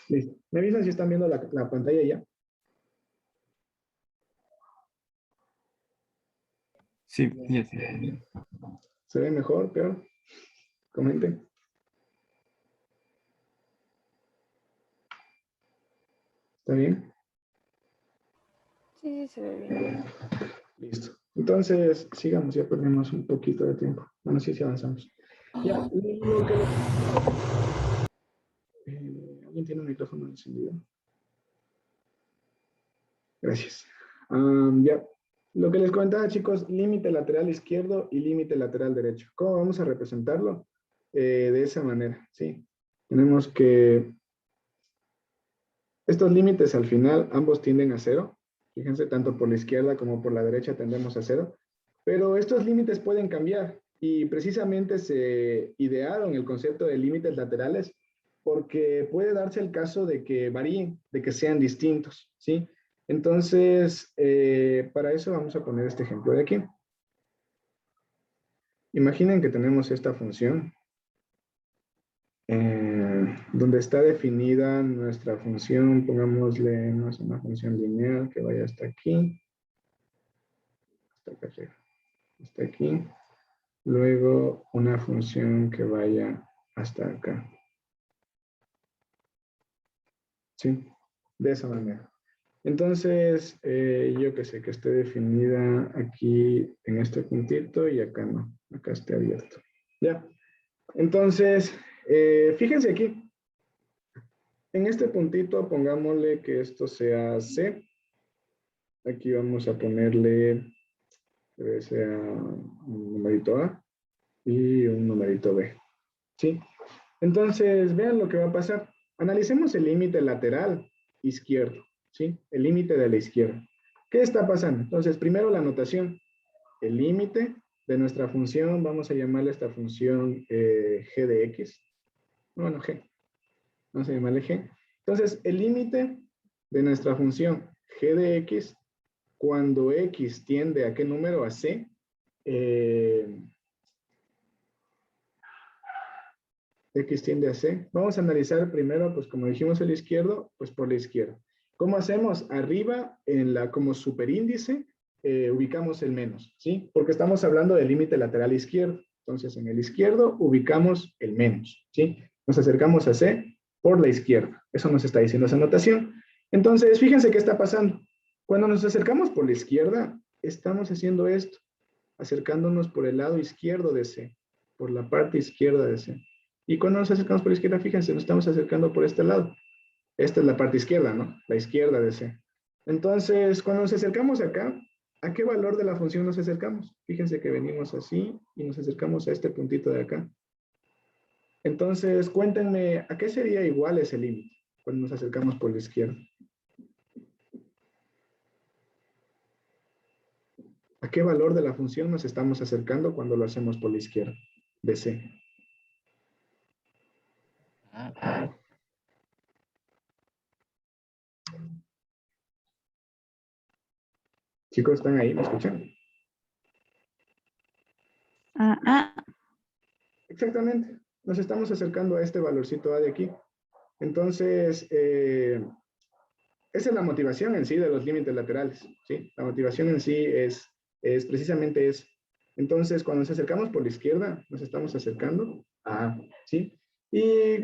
Listo. ¿Me avisan si están viendo la pantalla ya? Sí, ya. ¿Se ve mejor, peor? Comenten. ¿Está bien? Sí, se ve bien. Listo. Entonces, sigamos, ya perdimos un poquito de tiempo. Bueno, sí, sí avanzamos. Ya, ¿alguien tiene un micrófono encendido? Gracias. Ya, lo que les comentaba, chicos, límite lateral izquierdo y límite lateral derecho. ¿Cómo vamos a representarlo? De esa manera, ¿sí? Tenemos que estos límites al final, ambos tienden a cero. Fíjense, tanto por la izquierda como por la derecha tendemos a cero. Pero estos límites pueden cambiar y precisamente se idearon el concepto de límites laterales porque puede darse el caso de que varíen, de que sean distintos, ¿sí? Entonces, para eso vamos a poner este ejemplo de aquí. Imaginen que tenemos esta función donde está definida nuestra función, pongámosle una función lineal que vaya hasta aquí, hasta aquí, luego una función que vaya hasta acá. ¿Sí? De esa manera. Entonces, yo que sé, que esté definida aquí en este puntito y acá no, acá esté abierto. ¿Ya? Entonces, fíjense aquí. En este puntito pongámosle que esto sea C. Aquí vamos a ponerle que sea un numerito A y un numerito B. ¿Sí? Entonces, vean lo que va a pasar. Analicemos el límite lateral izquierdo. ¿Sí? El límite de la izquierda. ¿Qué está pasando? Entonces, primero la notación. El límite de nuestra función, vamos a llamarle esta función g de x. Bueno, g. Vamos a llamarle g. Entonces, el límite de nuestra función g de x, cuando x tiende a qué número, a c, x tiende a c. Vamos a analizar primero, pues como dijimos el izquierdo, pues por la izquierda. ¿Cómo hacemos? Arriba, como superíndice, ubicamos el menos, ¿sí? Porque estamos hablando del límite lateral izquierdo. Entonces, en el izquierdo ubicamos el menos, ¿sí? Nos acercamos a c por la izquierda. Eso nos está diciendo esa notación. Entonces, fíjense qué está pasando. Cuando nos acercamos por la izquierda, estamos haciendo esto, acercándonos por el lado izquierdo de c, por la parte izquierda de c. Y cuando nos acercamos por la izquierda, fíjense, nos estamos acercando por este lado. Esta es la parte izquierda, ¿no? La izquierda de C. Entonces, cuando nos acercamos acá, ¿a qué valor de la función nos acercamos? Fíjense que venimos así y nos acercamos a este puntito de acá. Entonces, cuéntenme, ¿a qué sería igual ese límite cuando nos acercamos por la izquierda? ¿A qué valor de la función nos estamos acercando cuando lo hacemos por la izquierda de C? Chicos, ¿están ahí? ¿Me escuchan? Exactamente. Nos estamos acercando a este valorcito A de aquí. Entonces, esa es la motivación en sí de los límites laterales, ¿sí? La motivación en sí es precisamente eso. Entonces, cuando nos acercamos por la izquierda, nos estamos acercando a A, ¿sí? Y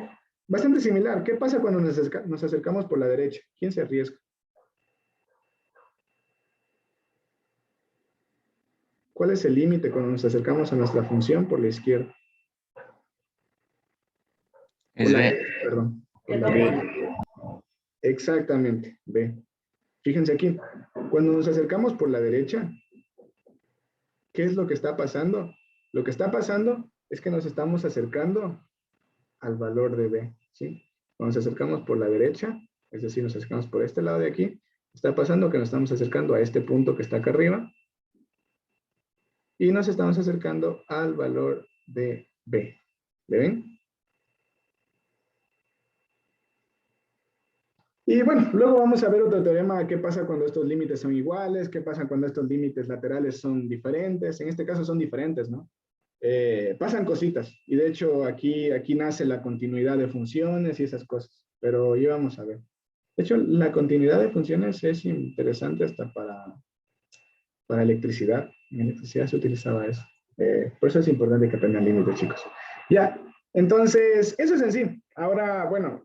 bastante similar. ¿Qué pasa cuando nos acercamos por la derecha? ¿Quién se arriesga? ¿Cuál es el límite cuando nos acercamos a nuestra función por la izquierda? Es B. Perdón. Por la B. Exactamente, B. Fíjense aquí, cuando nos acercamos por la derecha, ¿qué es lo que está pasando? Lo que está pasando es que nos estamos acercando al valor de B, ¿sí? Cuando nos acercamos por la derecha, es decir, nos acercamos por este lado de aquí, está pasando que nos estamos acercando a este punto que está acá arriba, y nos estamos acercando al valor de B. ¿Le ven? Y bueno, luego vamos a ver otro teorema, qué pasa cuando estos límites son iguales, qué pasa cuando estos límites laterales son diferentes. En este caso son diferentes, ¿no? Pasan cositas, y de hecho aquí nace la continuidad de funciones y esas cosas, pero ya vamos a ver. De hecho, la continuidad de funciones es interesante hasta para electricidad. En electricidad se utilizaba eso. Por eso es importante que aprendan límites, chicos. Ya, entonces, eso es en sí. Ahora, bueno,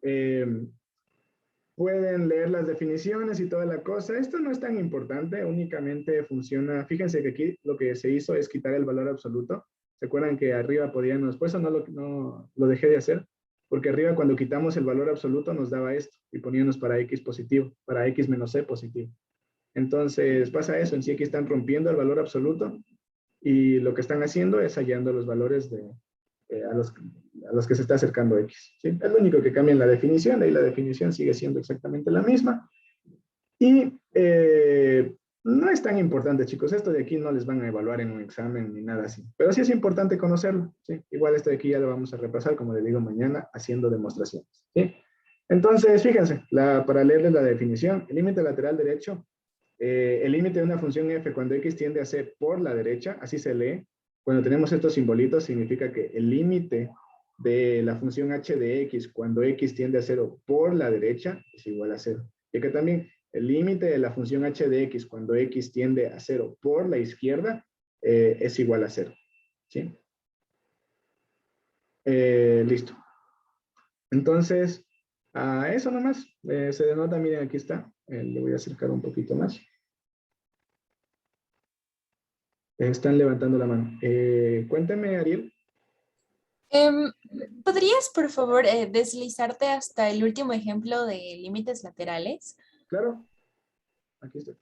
pueden leer las definiciones y toda la cosa. Esto no es tan importante, únicamente funciona. Fíjense que aquí lo que se hizo es quitar el valor absoluto. ¿Se acuerdan que arriba podíamos, por eso no lo dejé de hacer? Porque arriba cuando quitamos el valor absoluto nos daba esto y poníamos para x positivo, para x menos c positivo. Entonces pasa eso, en sí aquí están rompiendo el valor absoluto y lo que están haciendo es hallando los valores a los que se está acercando X. ¿Sí? Es lo único que cambia en la definición, ahí la definición sigue siendo exactamente la misma. Y no es tan importante, chicos, esto de aquí no les van a evaluar en un examen ni nada así, pero sí es importante conocerlo. ¿Sí? Igual esto de aquí ya lo vamos a repasar, como les digo, mañana haciendo demostraciones. ¿Sí? Entonces, fíjense, para leerles la definición, el límite lateral derecho, el límite de una función f cuando x tiende a c por la derecha, así se lee. Cuando tenemos estos simbolitos, significa que el límite de la función h de x cuando x tiende a 0 por la derecha es igual a 0. Y que también el límite de la función h de x cuando x tiende a 0 por la izquierda es igual a 0. ¿Sí? Listo. Entonces, eso nomás. Se denota, miren, aquí está. Le voy a acercar un poquito más. Están levantando la mano. Cuéntame, Ariel. Em, ¿Podrías, por favor, deslizarte hasta el último ejemplo de límites laterales? Claro, aquí estoy.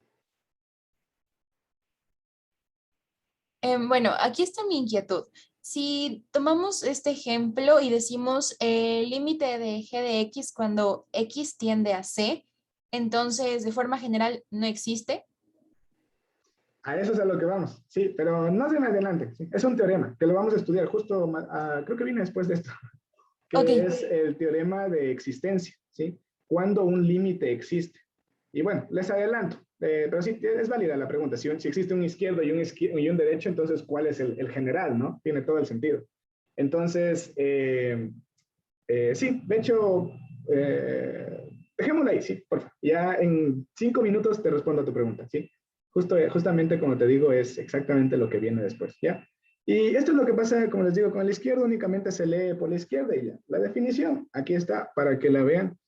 Bueno, aquí está mi inquietud. Si tomamos este ejemplo y decimos el límite de g de x cuando x tiende a c, entonces de forma general no existe. A eso es a lo que vamos, sí, pero no se me adelante. ¿Sí? Es un teorema que lo vamos a estudiar justo, creo que viene después de esto, Ok, que es el teorema de existencia, ¿sí? Cuando un límite existe. Y bueno, les adelanto, pero sí, es válida la pregunta. Si existe un izquierdo y un derecho, entonces, ¿cuál es el general, no? Tiene todo el sentido. Entonces, sí, de hecho, dejémoslo ahí, sí, por favor. Ya en 5 minutos te respondo a tu pregunta, ¿sí? Justamente como te digo, es exactamente lo que viene después, ¿ya? Y esto es lo que pasa, como les digo, con el izquierdo únicamente se lee por la izquierda y ya. La definición, aquí está, para que la vean,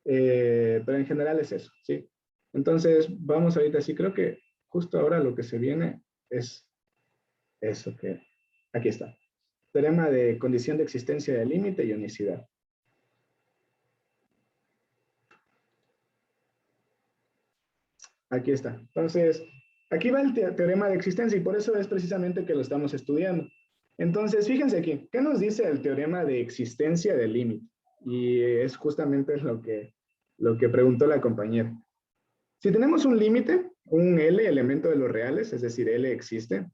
pero en general es eso, ¿sí? Entonces, vamos ahorita, sí, creo que justo ahora lo que se viene es eso que, aquí está. Teorema de condición de existencia de límite y unicidad. Aquí está. Entonces, aquí va el teorema de existencia y por eso es precisamente que lo estamos estudiando. Entonces, fíjense aquí, ¿qué nos dice el teorema de existencia del límite? Y es justamente lo que preguntó la compañera. Si tenemos un límite, un L, elemento de los reales, es decir, L existe,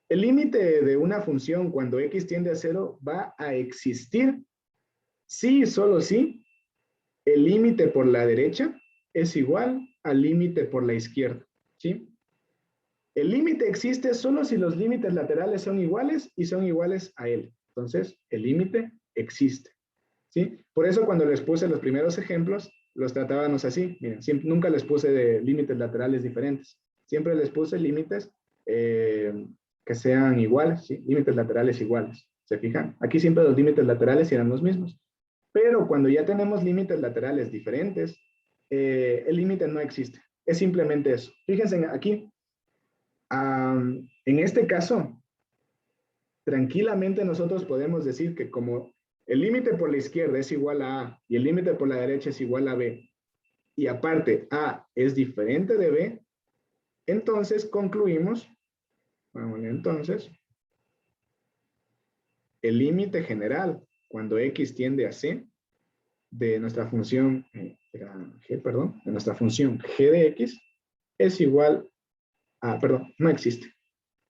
el límite de una función cuando x tiende a 0 va a existir si y solo si el límite por la derecha es igual al límite por la izquierda. ¿Sí? El límite existe solo si los límites laterales son iguales y son iguales a él. Entonces, el límite existe. ¿Sí? Por eso cuando les puse los primeros ejemplos, los tratábamos así. Miren, nunca les puse de límites laterales diferentes. Siempre les puse límites que sean iguales, ¿sí? Límites laterales iguales. ¿Se fijan? Aquí siempre los límites laterales eran los mismos. Pero cuando ya tenemos límites laterales diferentes, el límite no existe. Es simplemente eso. Fíjense aquí, en este caso, tranquilamente nosotros podemos decir que como el límite por la izquierda es igual a A y el límite por la derecha es igual a B, y aparte A es diferente de B, entonces concluimos, entonces, el límite general cuando X tiende a C de nuestra función, de nuestra función g de X es igual a, perdón, no existe.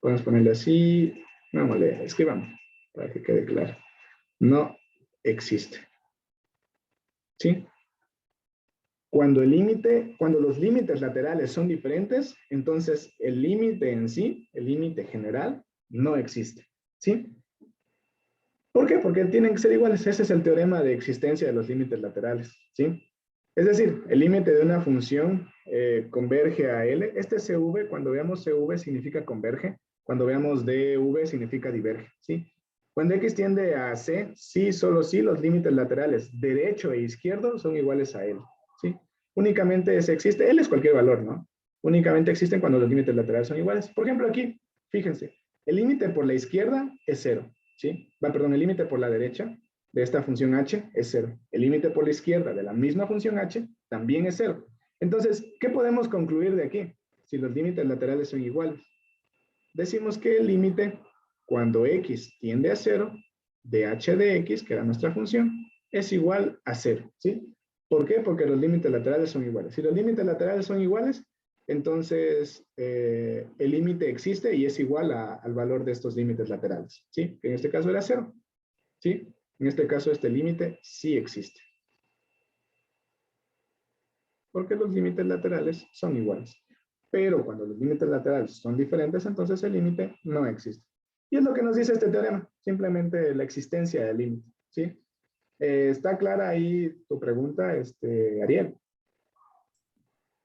Podemos ponerle así. Vámonos, escribamos para que quede claro. No existe. ¿Sí? Cuando los límites laterales son diferentes, entonces el límite en sí, el límite general, no existe. ¿Sí? ¿Por qué? Porque tienen que ser iguales. Ese es el teorema de existencia de los límites laterales. ¿Sí? Es decir, el límite de una función converge a L. Este CV, cuando veamos CV significa converge. Cuando veamos DV significa diverge. ¿Sí? Cuando X tiende a C, sí, solo sí, los límites laterales derecho e izquierdo son iguales a L. ¿Sí? Únicamente se existe, L es cualquier valor, ¿no? Únicamente existen cuando los límites laterales son iguales. Por ejemplo, aquí, fíjense, el límite por la izquierda es 0. ¿Sí? Perdón, el límite por la derecha de esta función h es 0. El límite por la izquierda de la misma función h también es 0. Entonces, ¿qué podemos concluir de aquí? Si los límites laterales son iguales. Decimos que el límite, cuando x tiende a 0, de h de x, que era nuestra función, es igual a 0. ¿Sí? ¿Por qué? Porque los límites laterales son iguales. Si los límites laterales son iguales, entonces el límite existe y es igual al valor de estos límites laterales. ¿Sí? Que en este caso era 0. ¿Sí? En este caso este límite sí existe. Porque los límites laterales son iguales. Pero cuando los límites laterales son diferentes, entonces el límite no existe. Y es lo que nos dice este teorema, simplemente la existencia del límite. ¿Sí? ¿Está clara ahí tu pregunta, Ariel?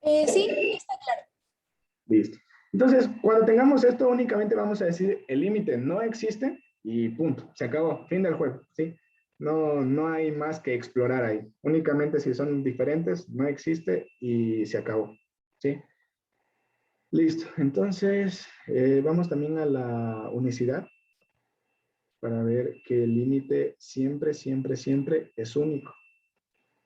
Sí, está claro. Listo. Entonces, cuando tengamos esto, únicamente vamos a decir el límite no existe y punto. Se acabó. Fin del juego. ¿Sí? No hay más que explorar ahí. Únicamente si son diferentes, no existe y se acabó. ¿Sí? Listo. Entonces, vamos también a la unicidad para ver que el límite siempre, siempre, siempre es único.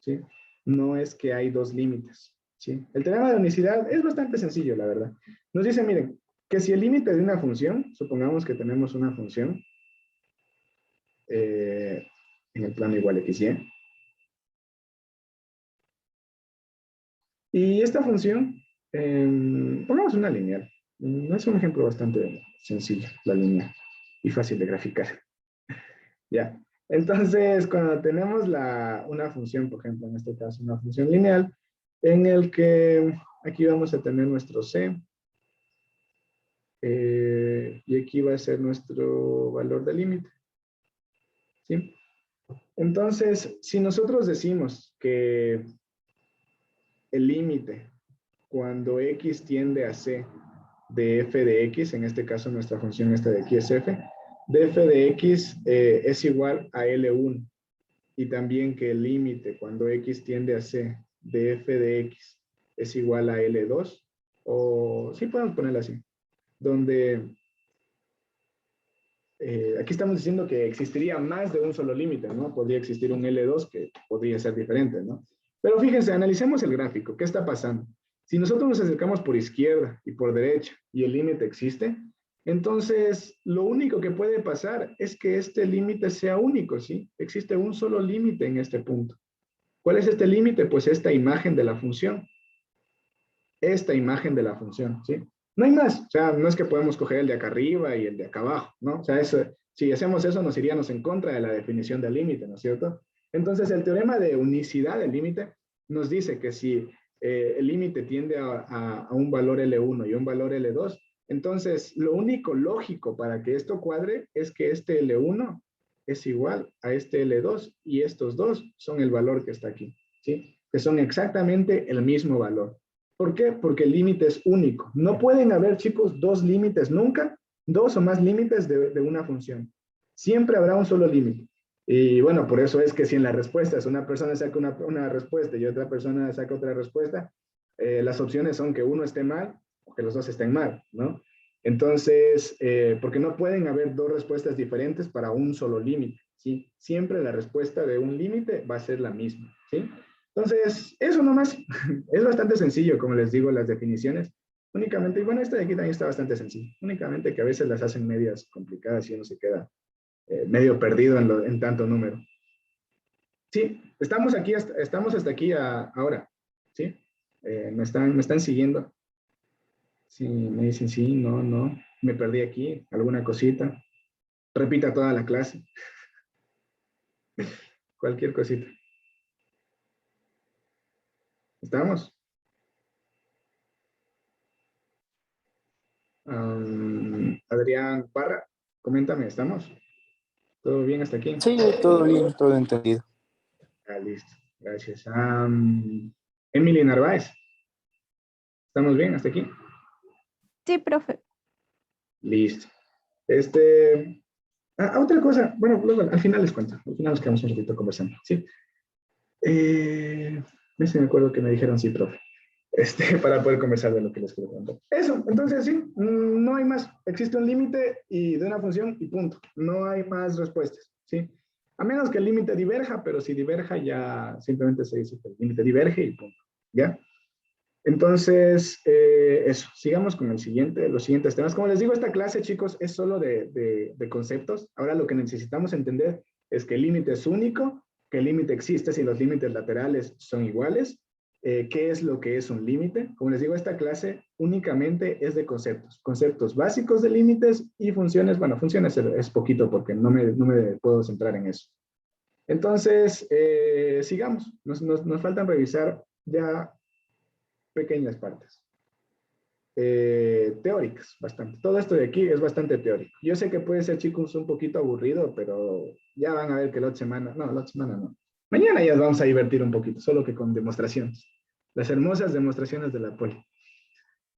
¿Sí? No es que hay dos límites. ¿Sí? El teorema de unicidad es bastante sencillo, la verdad. Nos dice, miren, que si el límite de una función, supongamos que tenemos una función en el plano igual x, y, y esta función, pongamos una lineal. Es un ejemplo bastante sencillo, la lineal, y fácil de graficar. Ya. Entonces, cuando tenemos una función, por ejemplo, en este caso, una función lineal, en el que aquí vamos a tener nuestro c, y aquí va a ser nuestro valor de límite. ¿Sí? Entonces, si nosotros decimos que el límite, cuando x tiende a c de f de x, en este caso nuestra función esta de aquí es f, de f de x es igual a L1. Y también que el límite cuando x tiende a c de f de x es igual a L2, o sí podemos ponerlo así, donde aquí estamos diciendo que existiría más de un solo límite, ¿no? Podría existir un L2 que podría ser diferente, ¿no? Pero fíjense, analicemos el gráfico. ¿Qué está pasando? Si nosotros nos acercamos por izquierda y por derecha y el límite existe, entonces lo único que puede pasar es que este límite sea único, ¿sí? Existe un solo límite en este punto. ¿Cuál es este límite? Pues esta imagen de la función. Esta imagen de la función, ¿sí? No hay más, o sea, no es que podemos coger el de acá arriba y el de acá abajo, ¿no? O sea, si hacemos eso nos iríamos en contra de la definición del límite, ¿no es cierto? Entonces, el teorema de unicidad del límite nos dice que si el límite tiende a un valor L1 y un valor L2, entonces lo único lógico para que esto cuadre es que este L1 es igual a este L2 y estos dos son el valor que está aquí, ¿sí? Que son exactamente el mismo valor. ¿Por qué? Porque el límite es único. No pueden haber, chicos, dos límites nunca, dos o más límites de una función. Siempre habrá un solo límite. Y bueno, por eso es que si en las respuestas una persona saca una respuesta y otra persona saca otra respuesta, las opciones son que uno esté mal o que los dos estén mal, ¿no? Entonces, porque no pueden haber dos respuestas diferentes para un solo límite, ¿sí? Siempre la respuesta de un límite va a ser la misma, ¿sí? Entonces, eso nomás. Es bastante sencillo, como les digo, las definiciones. Únicamente, y bueno, esta de aquí también está bastante sencillo. Únicamente que a veces las hacen medias complicadas y uno se queda medio perdido en tanto número. Sí, estamos hasta aquí ahora. ¿Sí? Me están siguiendo. Sí, me dicen sí, no, no. me perdí aquí, alguna cosita. Repita toda la clase. Cualquier cosita. ¿Estamos? Adrián Parra, coméntame, ¿estamos? ¿Todo bien hasta aquí? Sí, todo bien, todo entendido. Ah, listo, gracias. Emily Narváez, ¿estamos bien hasta aquí? Sí, profe. Listo. Otra cosa, bueno, luego, al final les cuento, al final nos quedamos un ratito conversando, ¿sí? Me acuerdo que me dijeron sí, profe, para poder conversar de lo que les quiero contar. Eso, entonces sí, no hay más, existe un límite y de una función y punto, no hay más respuestas, ¿sí? A menos que el límite diverja, pero si diverja ya simplemente se dice que el límite diverge y punto, ¿ya? Entonces, eso, sigamos con los siguientes temas. Como les digo, esta clase, chicos, es solo de conceptos. Ahora lo que necesitamos entender es que el límite es único, que el límite existe si los límites laterales son iguales. ¿Qué es lo que es un límite? Como les digo, esta clase únicamente es de conceptos. Conceptos básicos de límites y funciones. Bueno, funciones es poquito porque no me puedo centrar en eso. Entonces, sigamos. Nos faltan revisar ya pequeñas partes. Teóricas, bastante. Todo esto de aquí es bastante teórico. Yo sé que puede ser, chicos, un poquito aburrido, pero ya van a ver que la otra semana no. Mañana ya vamos a divertir un poquito, solo que con demostraciones. Las hermosas demostraciones de la poli.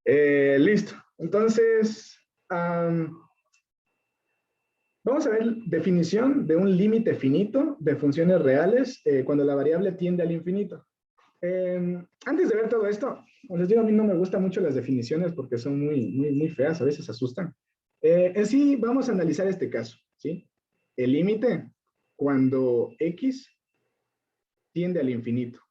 Listo. Entonces, vamos a ver definición de un límite finito de funciones reales cuando la variable tiende al infinito. Antes de ver todo esto, les digo, a mí no me gustan mucho las definiciones porque son muy feas, a veces asustan. En sí, vamos a analizar este caso, ¿sí? El límite cuando x tiende al infinito,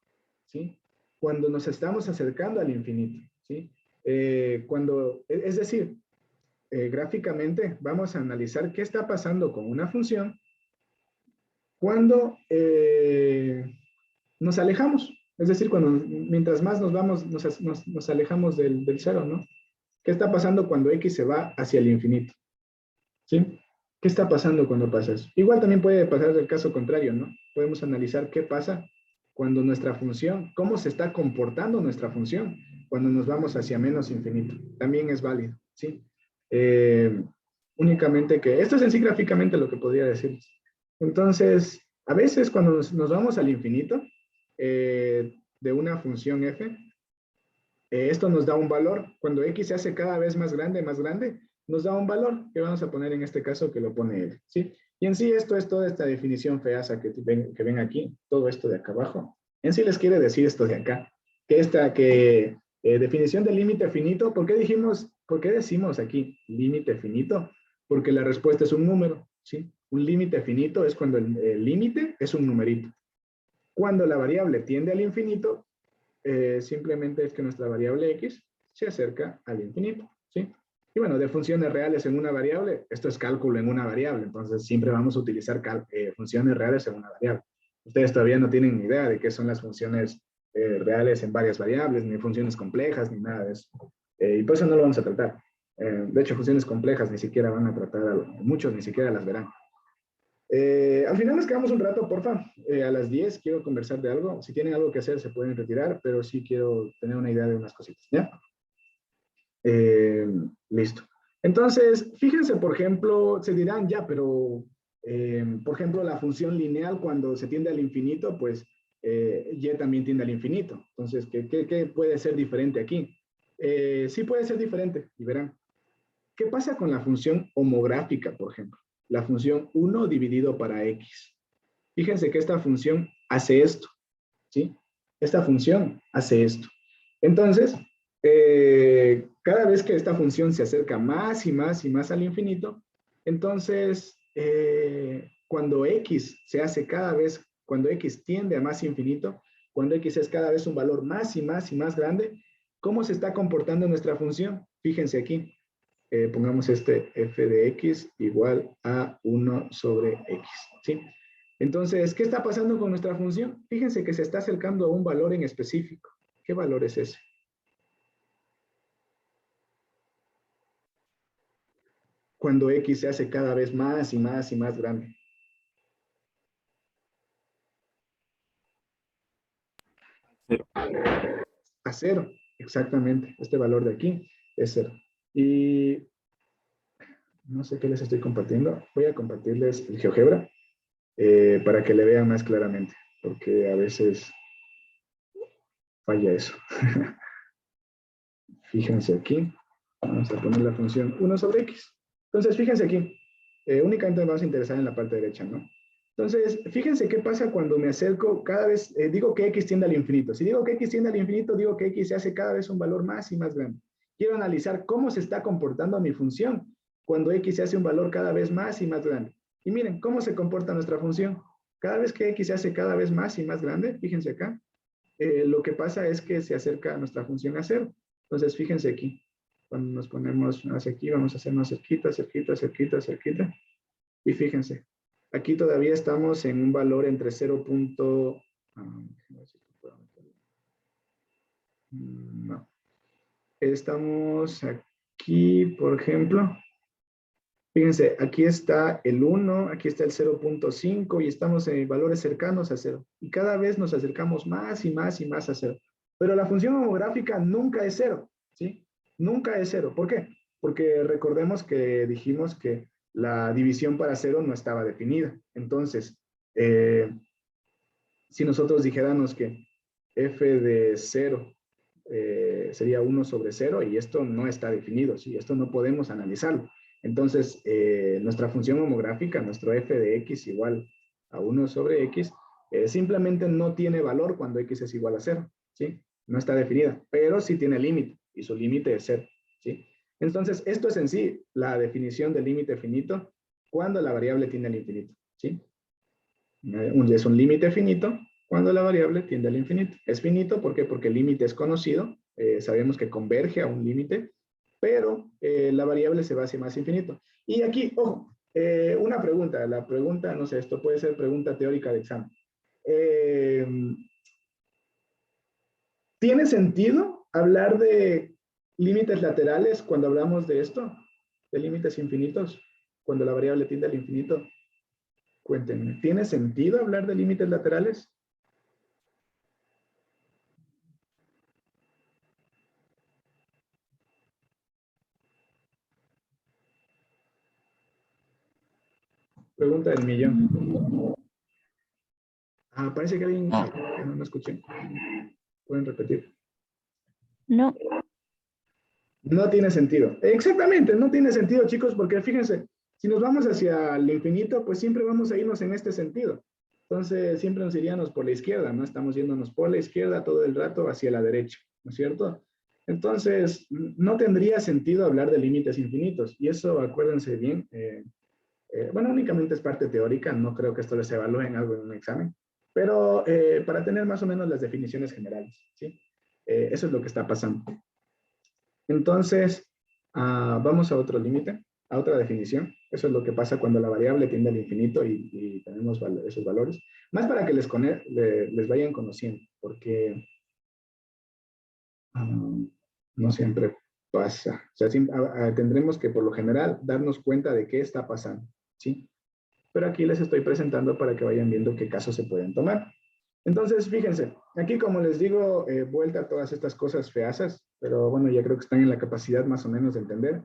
¿sí? Cuando nos estamos acercando al infinito, ¿sí? Es decir, gráficamente vamos a analizar qué está pasando con una función cuando nos alejamos. Es decir, mientras más nos vamos, nos alejamos del cero, ¿no? ¿Qué está pasando cuando x se va hacia el infinito? ¿Sí? ¿Qué está pasando cuando pasa eso? Igual también puede pasar el caso contrario, ¿no? Podemos analizar qué pasa cuando nuestra función, cómo se está comportando nuestra función cuando nos vamos hacia menos infinito. También es válido, ¿sí? Únicamente que, esto es en sí gráficamente lo que podría decirles. Entonces, a veces cuando nos vamos al infinito, de una función f, esto nos da un valor. Cuando x se hace cada vez más grande, nos da un valor que vamos a poner en este caso que lo pone f, ¿sí? Y en sí esto es toda esta definición feasa que ven aquí, todo esto de acá abajo. En sí les quiere decir esto de acá, definición de límite finito. ¿Por qué decimos aquí límite finito? Porque la respuesta es un número, ¿sí? Un límite finito es cuando el límite es un numerito. Cuando la variable tiende al infinito, simplemente es que nuestra variable x se acerca al infinito, ¿sí? Y bueno, de funciones reales en una variable, esto es cálculo en una variable, entonces siempre vamos a utilizar funciones reales en una variable. Ustedes todavía no tienen ni idea de qué son las funciones reales en varias variables, ni funciones complejas, ni nada de eso. Y por eso no lo vamos a tratar. De hecho, funciones complejas ni siquiera van a tratar, muchos ni siquiera las verán. Al final nos quedamos un rato, porfa. A las 10 quiero conversar de algo. Si tienen algo que hacer, se pueden retirar, pero sí quiero tener una idea de unas cositas, ¿ya? Listo. Entonces, fíjense, por ejemplo, se dirán, ya, pero, por ejemplo, la función lineal cuando se tiende al infinito, pues, y también tiende al infinito. Entonces, ¿qué puede ser diferente aquí? Sí puede ser diferente, y verán. ¿Qué pasa con la función homográfica, por ejemplo? La función 1 dividido para x. Fíjense que esta función hace esto, ¿sí? Esta función hace esto. Entonces, cada vez que esta función se acerca más y más y más al infinito, entonces, cuando x se hace cuando x tiende a más infinito, cuando x es cada vez un valor más y más y más grande, ¿cómo se está comportando nuestra función? Fíjense aquí. Pongamos f de x igual a 1 sobre x, ¿sí? Entonces, ¿qué está pasando con nuestra función? Fíjense que se está acercando a un valor en específico. ¿Qué valor es ese? cuando X se hace cada vez más y más y más grande? Cero. A cero, exactamente. Este valor de aquí es cero. Y no sé qué les estoy compartiendo. Voy a compartirles el GeoGebra para que le vean más claramente, porque a veces falla eso. Fíjense aquí. Vamos a poner la función 1 sobre X. Entonces, fíjense aquí. Únicamente nos vamos a interesar en la parte derecha, ¿no? Entonces, fíjense qué pasa cuando me acerco cada vez, digo que X tiende al infinito. Si digo que X tiende al infinito, digo que X se hace cada vez un valor más y más grande. Quiero analizar cómo se está comportando mi función cuando X se hace un valor cada vez más y más grande. Y miren, ¿cómo se comporta nuestra función? Cada vez que X se hace cada vez más y más grande, fíjense acá, lo que pasa es que se acerca nuestra función a cero. Entonces, fíjense aquí. Cuando nos ponemos hacia aquí, vamos a hacernos cerquita, cerquita, cerquita, cerquita. Y fíjense, aquí todavía estamos en un valor entre 0. No. Estamos aquí, por ejemplo. Fíjense, aquí está el 1, aquí está el 0.5 y estamos en valores cercanos a 0. Y cada vez nos acercamos más y más y más a 0. Pero la función homográfica nunca es 0, ¿sí? Nunca es 0. ¿Por qué? Porque recordemos que dijimos que la división para 0 no estaba definida. Entonces, si nosotros dijéramos que f de 0 sería 1 sobre 0 y esto no está definido, ¿sí? Esto no podemos analizarlo. Entonces, nuestra función homográfica, nuestro f de x igual a 1 sobre x, simplemente no tiene valor cuando x es igual a 0, ¿sí? No está definida, pero sí tiene límite y su límite es 0, ¿sí? Entonces, esto es en sí la definición del límite finito cuando la variable tiende al infinito, ¿sí? Es un límite finito cuando la variable tiende al infinito. Es finito, ¿por qué? Porque el límite es conocido, sabemos que converge a un límite, pero la variable se va hacia más infinito. Y aquí, ojo, una pregunta, la pregunta, no sé, esto puede ser pregunta teórica de examen. ¿Tiene sentido hablar de límites laterales cuando hablamos de esto? De límites infinitos, cuando la variable tiende al infinito. Cuéntenme, ¿tiene sentido hablar de límites laterales? Pregunta del millón. Parece que alguien... no escuché. ¿Pueden repetir? No. No tiene sentido. Exactamente, no tiene sentido, chicos, porque fíjense, si nos vamos hacia el infinito, pues siempre vamos a irnos en este sentido. Entonces, siempre nos iríamos por la izquierda, ¿no? Estamos yéndonos por la izquierda todo el rato hacia la derecha, ¿no es cierto? Entonces, no tendría sentido hablar de límites infinitos. Y eso, acuérdense bien, bueno, únicamente es parte teórica, no creo que esto les evalúe en algo en un examen, pero para tener más o menos las definiciones generales, ¿sí? Eso es lo que está pasando. Entonces, vamos a otro límite, a otra definición. Eso es lo que pasa cuando la variable tiende al infinito y tenemos esos valores. Más para que les vayan conociendo, porque no siempre pasa. O sea, tendremos que, por lo general, darnos cuenta de qué está pasando, ¿sí? Pero aquí les estoy presentando para que vayan viendo qué casos se pueden tomar. Entonces, fíjense, aquí como les digo, vuelta a todas estas cosas feazas, pero bueno, ya creo que están en la capacidad más o menos de entender.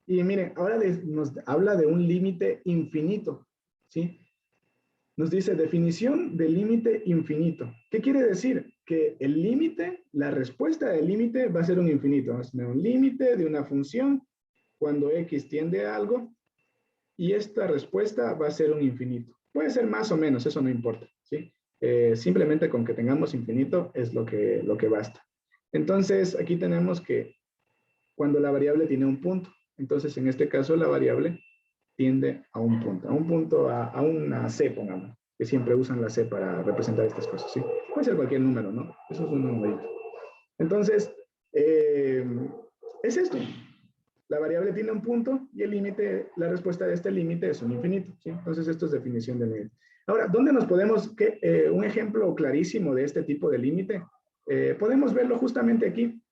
Y miren, ahora nos habla de un límite infinito, ¿sí? Nos dice definición de límite infinito. ¿Qué quiere decir? Que el límite, la respuesta del límite va a ser un infinito. Vamos a tener un límite de una función cuando x tiende a algo y esta respuesta va a ser un infinito. Puede ser más o menos, eso no importa, ¿sí? Simplemente con que tengamos infinito es lo que basta. Entonces, aquí tenemos que cuando la variable tiene un punto, entonces en este caso la variable tiende a un punto, a una C, pongamos, que siempre usan la C para representar estas cosas, ¿sí? Puede ser cualquier número, ¿no? Eso es un numerito. Entonces, es esto. La variable tiene un punto y el límite, la respuesta de este límite es un infinito, ¿sí? Entonces, esto es definición de límite. Ahora, ¿dónde nos podemos, un ejemplo clarísimo de este tipo de límite? Podemos verlo justamente aquí,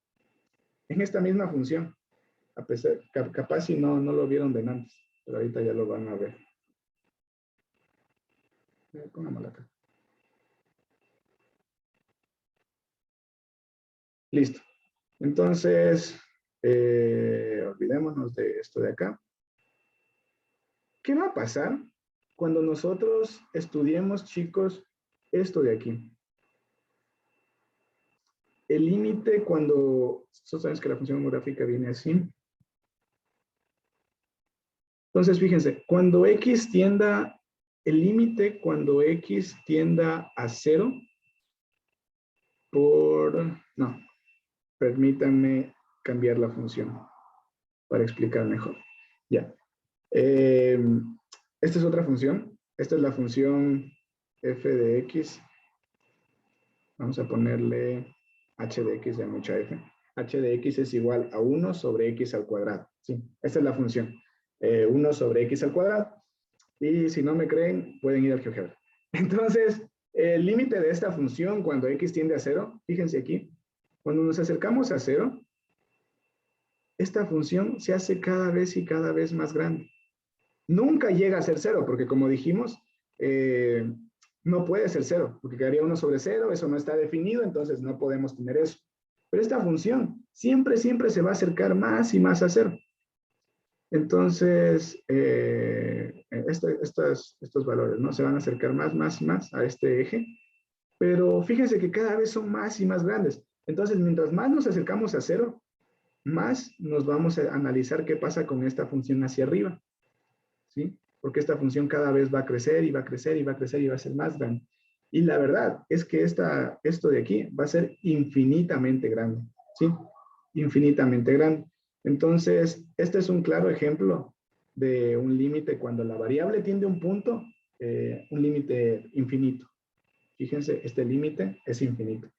en esta misma función. A pesar, capaz si no lo vieron de antes, pero ahorita ya lo van a ver. Pongámoslo acá. Listo. Entonces, olvidémonos de esto de acá. ¿Qué va a pasar cuando nosotros estudiemos, chicos, esto de aquí? El límite cuando, nosotros sabemos que la función homográfica viene así. Entonces, fíjense, cuando x tienda, el límite cuando x tienda a 0 no, permítanme cambiar la función para explicar mejor. Ya. Esta es otra función. Esta es la función f de x. Vamos a ponerle h de x de mucha f. H de x es igual a 1 sobre x al cuadrado. Sí, esta es la función. 1 sobre x al cuadrado. Y si no me creen, pueden ir al GeoGebra. Entonces, el límite de esta función cuando x tiende a 0, fíjense aquí, cuando nos acercamos a 0, esta función se hace cada vez y cada vez más grande. Nunca llega a ser 0, porque como dijimos, no puede ser 0, porque quedaría 1 sobre 0, eso no está definido, entonces no podemos tener eso. Pero esta función siempre se va a acercar más y más a 0. Entonces, estos valores, ¿no? Se van a acercar más y más a este eje, pero fíjense que cada vez son más y más grandes. Entonces, mientras más nos acercamos a 0, más nos vamos a analizar qué pasa con esta función hacia arriba, ¿sí? Porque esta función cada vez va a crecer y va a crecer y va a crecer y va a ser más grande. Y la verdad es que esto de aquí va a ser infinitamente grande, ¿sí? Infinitamente grande. Entonces, este es un claro ejemplo de un límite cuando la variable tiende a un punto, un límite infinito. Fíjense, este límite es infinito.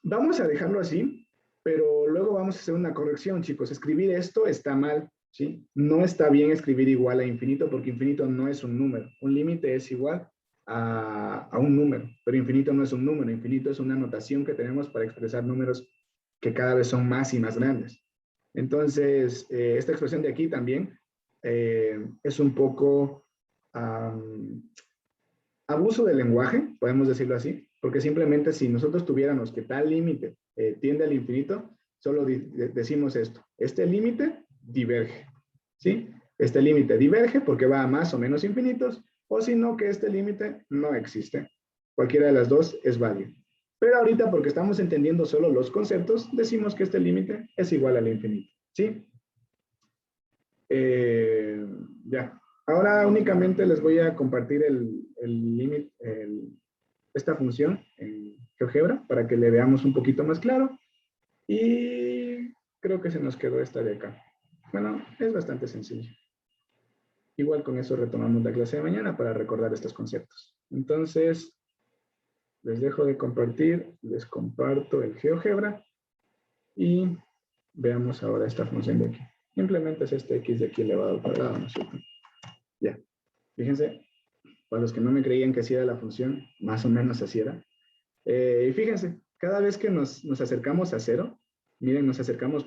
Vamos a dejarlo así, pero luego vamos a hacer una corrección, chicos. Escribir esto está mal, ¿sí? No está bien escribir igual a infinito porque infinito no es un número. Un límite es igual a un número, pero infinito no es un número. Infinito es una notación que tenemos para expresar números que cada vez son más y más grandes. Entonces, esta expresión de aquí también es un poco abuso del lenguaje, podemos decirlo así, porque simplemente si nosotros tuviéramos que tal límite tiende al infinito, solo decimos esto. Este límite diverge, ¿sí? Este límite diverge porque va a más o menos infinitos, o si no, que este límite no existe. Cualquiera de las dos es válido. Pero ahorita, porque estamos entendiendo solo los conceptos, decimos que este límite es igual al infinito, ¿sí? Ya. Ahora únicamente les voy a compartir el límite, esta función en GeoGebra para que le veamos un poquito más claro. Y creo que se nos quedó esta de acá. Bueno, es bastante sencillo. Igual con eso retomamos la clase de mañana para recordar estos conceptos. Entonces, les dejo de compartir, les comparto el GeoGebra y veamos ahora esta función de aquí. Implementas este x de aquí elevado al cuadrado, ¿no es cierto? Ya. Fíjense, para los que no me creían que así era la función, más o menos así era. Y fíjense, cada vez que nos acercamos a 0, miren, nos acercamos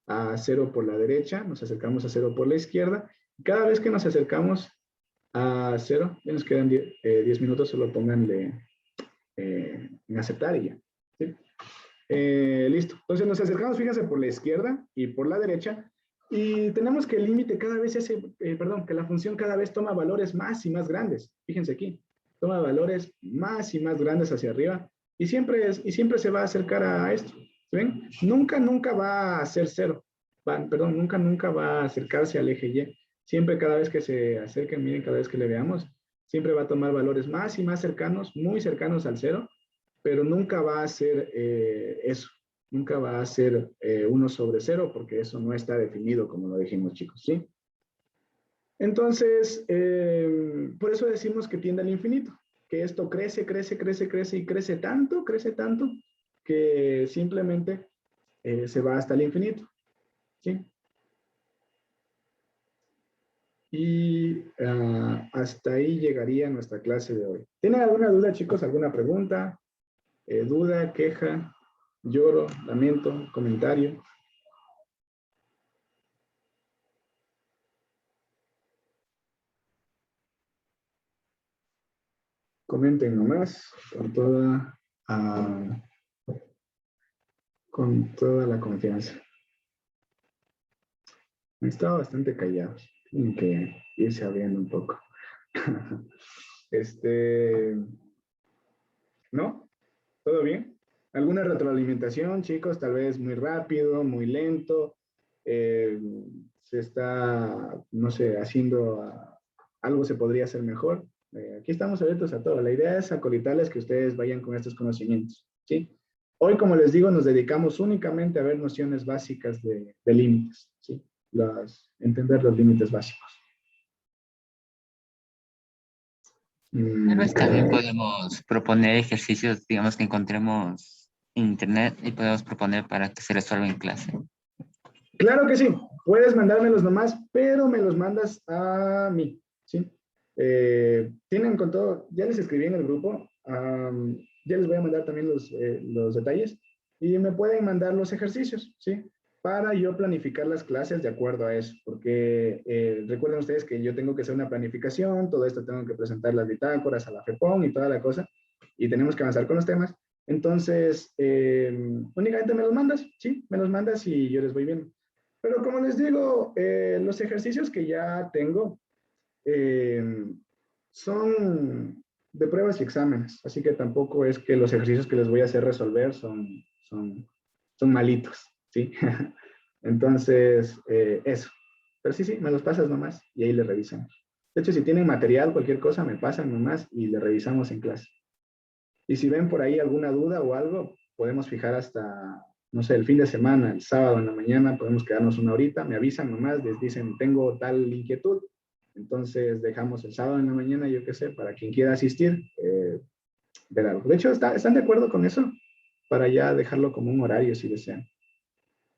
a 0 por la derecha, nos acercamos a 0 por la izquierda. Cada vez que nos acercamos a 0, ya nos quedan 10 minutos, solo pónganle en aceptar y ya. ¿Sí? Listo. Entonces nos acercamos, fíjense, por la izquierda y por la derecha. Y tenemos que el límite cada vez que la función cada vez toma valores más y más grandes. Fíjense aquí. Toma valores más y más grandes hacia arriba. Y siempre se va a acercar a esto. ¿Sí ven? Nunca va a ser 0. Nunca va a acercarse al eje Y. Siempre cada vez que se acerquen, miren, cada vez que le veamos, siempre va a tomar valores más y más cercanos, muy cercanos al 0, pero nunca va a ser eso. Nunca va a ser 1 sobre 0 porque eso no está definido como lo dijimos, chicos, ¿sí? Entonces, por eso decimos que tiende al infinito, que esto crece y crece tanto que simplemente se va hasta el infinito, ¿sí? Y hasta ahí llegaría nuestra clase de hoy. ¿Tienen alguna duda, chicos? ¿Alguna pregunta? ¿Duda, queja, lloro, lamento, comentario? comenten nomás con toda la confianza. Me estaba bastante callado. Tienen que irse abriendo un poco. ¿No? ¿Todo bien? ¿Alguna retroalimentación, chicos? Tal vez muy rápido, muy lento. Se está, no sé, haciendo algo se podría hacer mejor. Aquí estamos abiertos a todo. La idea es acolitarles que ustedes vayan con estos conocimientos, ¿sí? Hoy, como les digo, nos dedicamos únicamente a ver nociones básicas de límites, ¿sí? Entender los límites básicos. Tal vez también podemos proponer ejercicios, digamos, que encontremos en internet y podemos proponer para que se resuelva en clase. Claro que sí, puedes mandármelos nomás, pero me los mandas a mí, ¿sí? Tienen con todo, ya les escribí en el grupo, ya les voy a mandar también los detalles y me pueden mandar los ejercicios, ¿sí? Para yo planificar las clases de acuerdo a eso, porque recuerden ustedes que yo tengo que hacer una planificación, todo esto tengo que presentar las bitácoras a la FEPON y toda la cosa, y tenemos que avanzar con los temas. Entonces, únicamente me los mandas, ¿sí? Me los mandas y yo les voy viendo. Pero como les digo, los ejercicios que ya tengo son de pruebas y exámenes, así que tampoco es que los ejercicios que les voy a hacer resolver son malitos, ¿sí? Entonces, eso. Pero sí, me los pasas nomás y ahí le revisamos. De hecho, si tienen material, cualquier cosa, me pasan nomás y le revisamos en clase. Y si ven por ahí alguna duda o algo, podemos fijar hasta, no sé, el fin de semana, el sábado en la mañana, podemos quedarnos una horita, me avisan nomás, les dicen, tengo tal inquietud, entonces dejamos el sábado en la mañana, yo qué sé, para quien quiera asistir, ver algo. De hecho, ¿están de acuerdo con eso? Para ya dejarlo como un horario, si desean.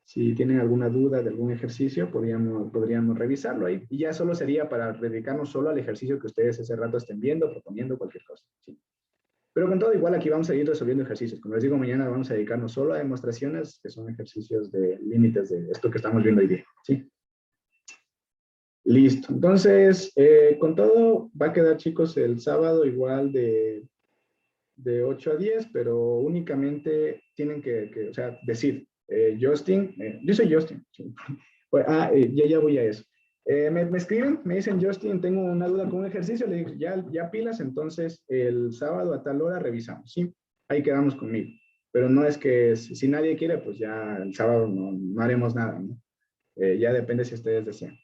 Si tienen alguna duda de algún ejercicio, podríamos revisarlo ahí. Y ya solo sería para dedicarnos solo al ejercicio que ustedes ese rato estén viendo, proponiendo cualquier cosa. ¿Sí? Pero con todo, igual aquí vamos a ir resolviendo ejercicios. Como les digo, mañana vamos a dedicarnos solo a demostraciones, que son ejercicios de límites de esto que estamos viendo hoy día. ¿Sí? Listo. Entonces, con todo, va a quedar, chicos, el sábado igual de 8 a 10, pero únicamente tienen que o sea, decir, Justin, yo soy Justin. ¿Sí? Ya voy a eso. Me escriben, me dicen, Justin, tengo una duda con un ejercicio, le digo, ya pilas, entonces el sábado a tal hora revisamos, ¿sí? Ahí quedamos conmigo. Pero no es que si nadie quiere, pues ya el sábado no haremos nada, ¿no? Ya depende si ustedes desean.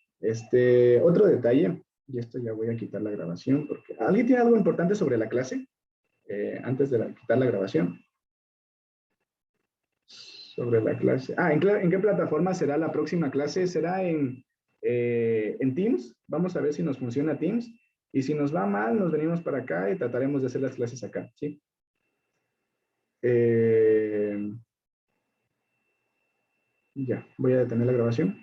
Otro detalle, y esto ya voy a quitar la grabación, porque ¿alguien tiene algo importante sobre la clase? Antes de quitar la grabación. Sobre la clase. ¿En qué plataforma será la próxima clase? ¿Será en Teams? Vamos a ver si nos funciona Teams. Y si nos va mal, nos venimos para acá y trataremos de hacer las clases acá, ¿sí? Ya, voy a detener la grabación.